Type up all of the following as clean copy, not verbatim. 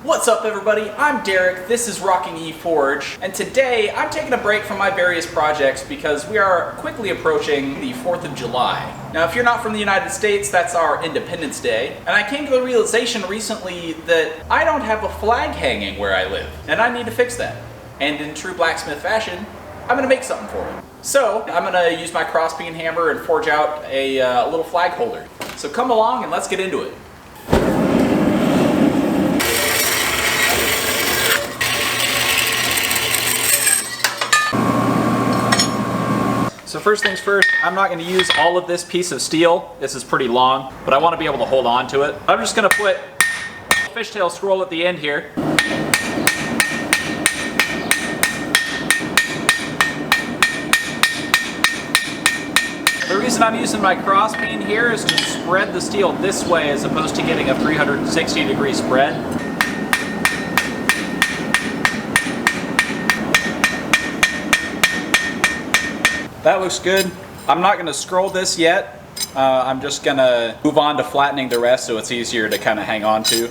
What's up everybody, I'm Derek, this is Rocking E Forge, and today I'm taking a break from my various projects because we are quickly approaching the 4th of July. Now if you're not from the United States, that's our Independence Day, and I came to the realization recently that I don't have a flag hanging where I live, and I need to fix that. And in true blacksmith fashion, I'm going to make something for it. So I'm going to use my crossbeam hammer and forge out a little flag holder. So come along and let's get into it. So first things first, I'm not going to use all of this piece of steel. This is pretty long, but I want to be able to hold on to it. I'm just going to put a fishtail scroll at the end here. The reason I'm using my crossbeam here is to spread the steel this way as opposed to getting a 360-degree spread. That looks good. I'm not going to scroll this yet. I'm just going to move on to flattening the rest so it's easier to kind of hang on to.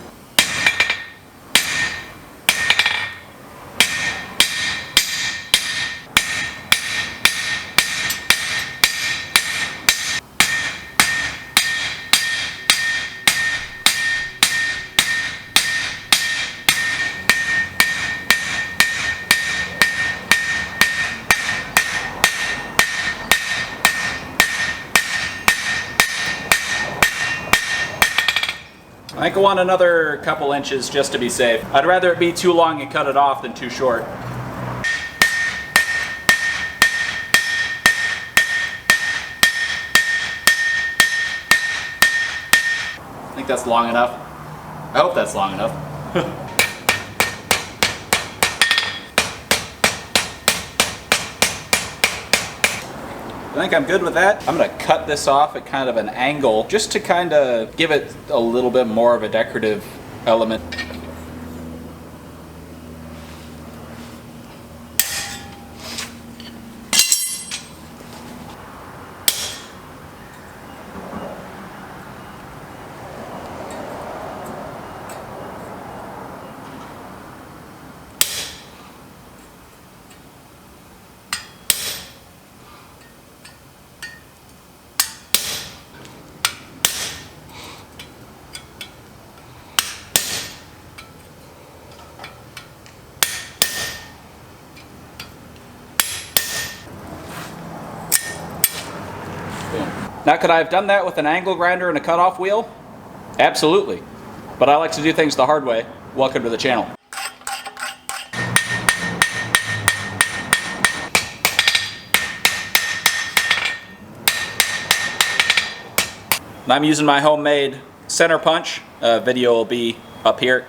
I go on another couple inches just to be safe. I'd rather it be too long and cut it off than too short. I think that's long enough. I hope that's long enough. I think I'm good with that. I'm going to cut this off at kind of an angle just to kind of give it a little bit more of a decorative element. Now could I have done that with an angle grinder and a cutoff wheel? Absolutely. But I like to do things the hard way. Welcome to the channel. And I'm using my homemade center punch. Video will be up here.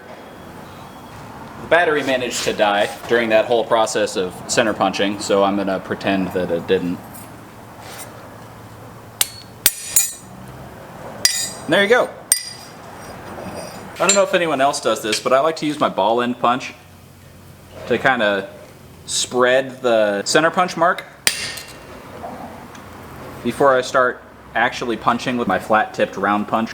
The battery managed to die during that whole process of center punching, so I'm going to pretend that it didn't. And there you go. I don't know if anyone else does this, but I like to use my ball end punch to kind of spread the center punch mark before I start actually punching with my flat tipped round punch.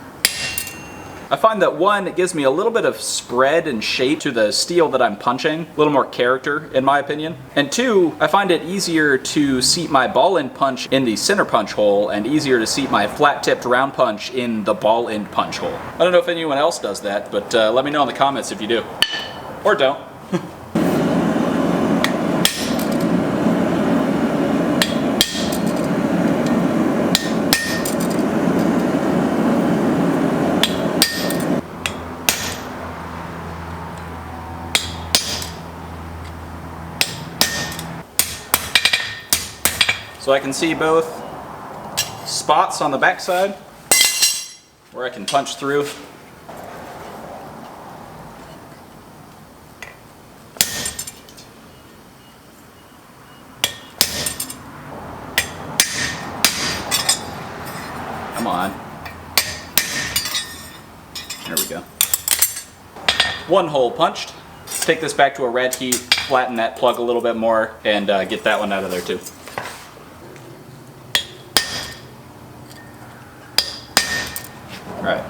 I find that one, it gives me a little bit of spread and shape to the steel that I'm punching, a little more character in my opinion. And two, I find it easier to seat my ball end punch in the center punch hole and easier to seat my flat tipped round punch in the ball end punch hole. I don't know if anyone else does that, but let me know in the comments if you do. Or don't. So I can see both spots on the backside where I can punch through. Come on. There we go. One hole punched. Take this back to a red heat, flatten that plug a little bit more, and get that one out of there too. Alright.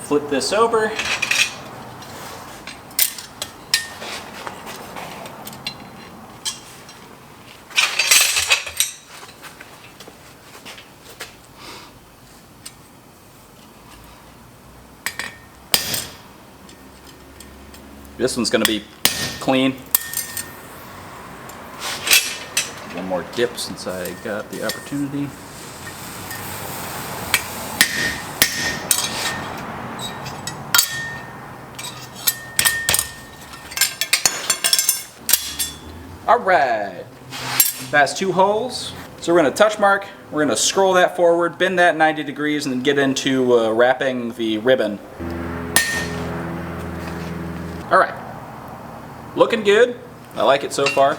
flip this over. This one's going to be clean. One more dip since I got the opportunity. All right, that's 2 holes. So we're going to touch mark, we're going to scroll that forward, bend that 90 degrees, and then get into wrapping the ribbon. All right, looking good. I like it so far.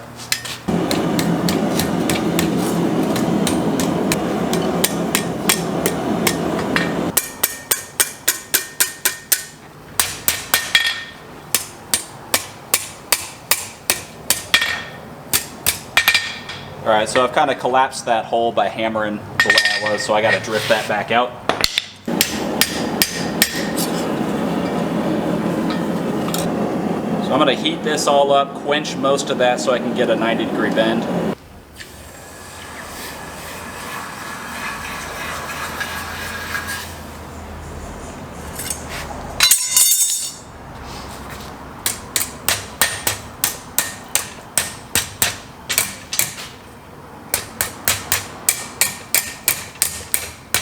All right, so I've kind of collapsed that hole by hammering the way I was, so I got to drift that back out. So I'm going to heat this all up, quench most of that so I can get a 90-degree bend.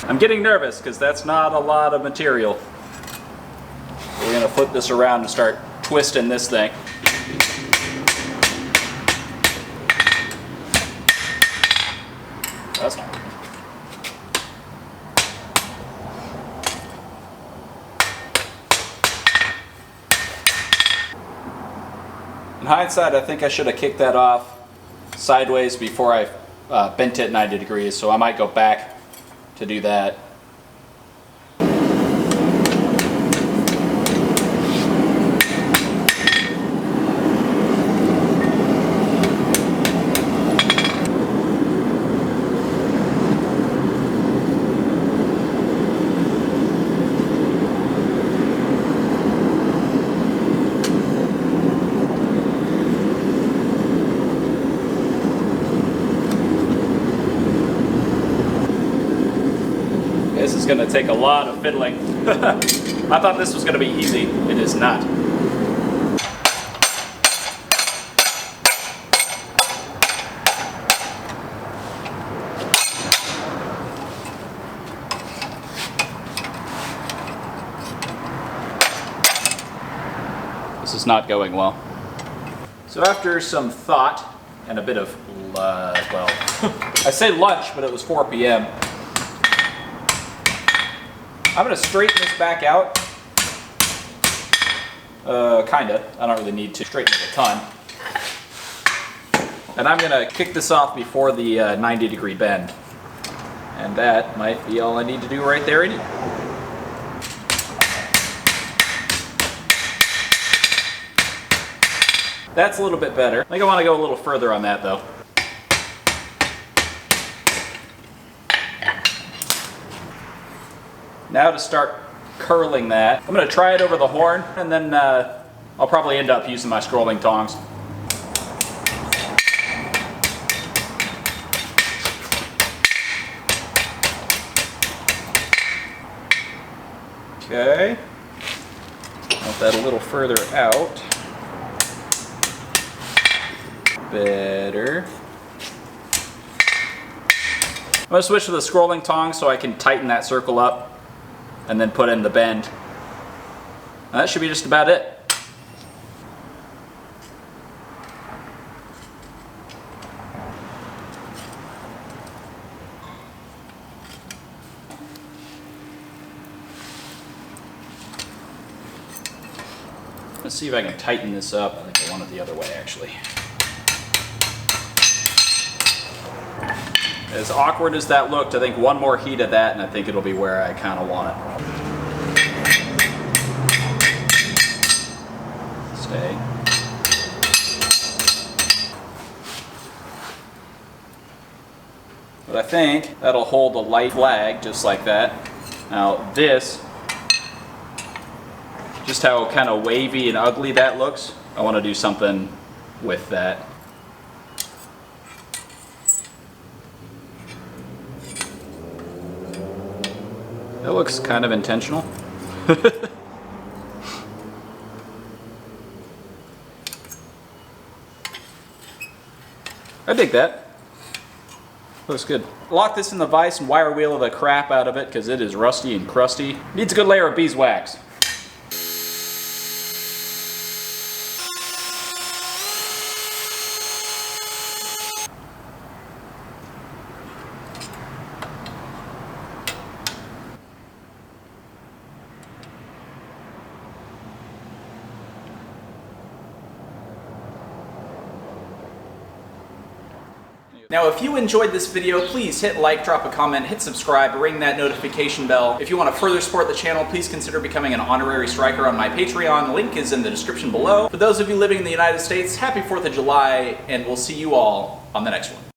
I'm getting nervous because that's not a lot of material. We're going to flip this around and start twisting this thing. That's not good. In hindsight, I think I should have kicked that off sideways before I bent it 90 degrees, so I might go back to do that. This is going to take a lot of fiddling. I thought this was going to be easy. It is not. This is not going well. So after some thought and a bit of, well, I say lunch, but it was 4 p.m. I'm going to straighten this back out. Kinda. I don't really need to straighten it a ton. And I'm going to kick this off before the 90-degree bend. And that might be all I need to do right there anyway. That's a little bit better. I think I want to go a little further on that though. Now to start curling that, I'm going to try it over the horn, and then I'll probably end up using my scrolling tongs. Okay, want that a little further out. Better. I'm going to switch to the scrolling tongs so I can tighten that circle up and then put in the bend. And that should be just about it. Let's see if I can tighten this up. I think I want it the other way actually. As awkward as that looked, I think one more heat of that and I think it'll be where I kind of want it. Stay. But I think that'll hold a light flag just like that. Now this Just how kind of wavy and ugly that looks. I want to do something with that. That looks kind of intentional. I dig that. Looks good. Lock this in the vise and wire wheel the crap out of it because it is rusty and crusty. Needs a good layer of beeswax. Now, if you enjoyed this video, please hit like, drop a comment, hit subscribe, ring that notification bell. If you want to further support the channel, please consider becoming an honorary striker on my Patreon. Link is in the description below. For those of you living in the United States, happy 4th of July, and we'll see you all on the next one.